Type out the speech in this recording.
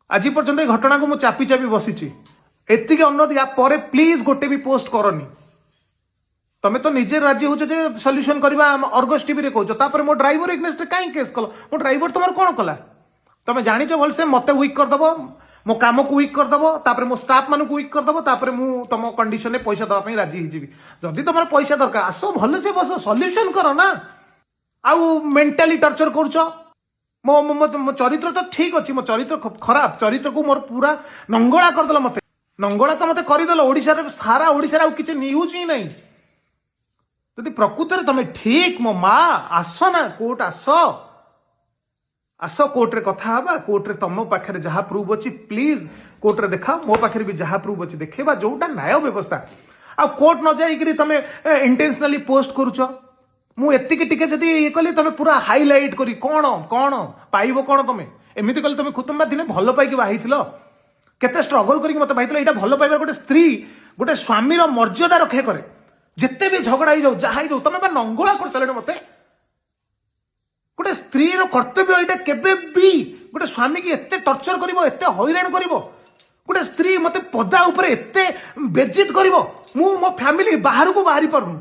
आज पर्यंत घटना को चापी चापी बसी एतिक अनुरोध या पर प्लीज गोटे भी पोस्ट करनी तमें तो निजे राजी हो सल्यूशन करवा अर्गस टीवी रे कहूँ मो ड्राइवर एग्नेस्ट कहीं केस कल मो ड्राइवर तुम कौन कला तुम जाच भलसे मत वीक करदेव मो कम को वीक करदेव मो स्टाफ मान वीक करदेव मु तुम कंडीशन में पैसा दवाई राजी हो जदि तुम पैसा दरकार आस भलसे बस सल्यूशन कर ना आउ मेंटाली टर्चर कर मो चरित्र तो ठीक अच्छी मो चरित्र खराब चरित्र को मोर पूरा नंगला करदेल मत नंगला तो मत करदेल ओडिशा सारा ओडिशा आउ किसी न्यूज ही नहीं जदि प्रकृत में तुम ठीक मो माँ आस ना कोर्ट आस कोर्ट रे कथा हवा कोर्ट रे तुम पाखे जहाँ प्रूफ अच्छी प्लीज कोर्ट रे देखा मो पाखे भी जहाँ प्रूफ अच्छी देखा जोटा न्याय व्यवस्था आ कोर्ट न जाइकरी तुम इंटेंशनली पोस्ट करुच मु एतिक टिके जदि ये कली तुम पूरा हाइलाइट करी कौन कौन पाइब कौन तुम एमती कले तुम खुतुम्बा दिने भल पाइक बाही केते स्ट्रगल करके मत बाही यहाँ भल पाइबार गोटे स्त्री गोटे स्वामी मर्यादा रखे करे जिते भी झगड़ा ही जाऊ जहाँ ही जाऊ तुम नंगला कर सारे मत गोटे स्त्री कर्तव्य यहाँ केबे भी गोटे स्वामी की एते टर्चर करिवो एते हैरान करिवो गोटे स्त्री मते पदा ऊपर एते बेजित करिवो मु मो फैमिली बाहर को बाहरी पारुनु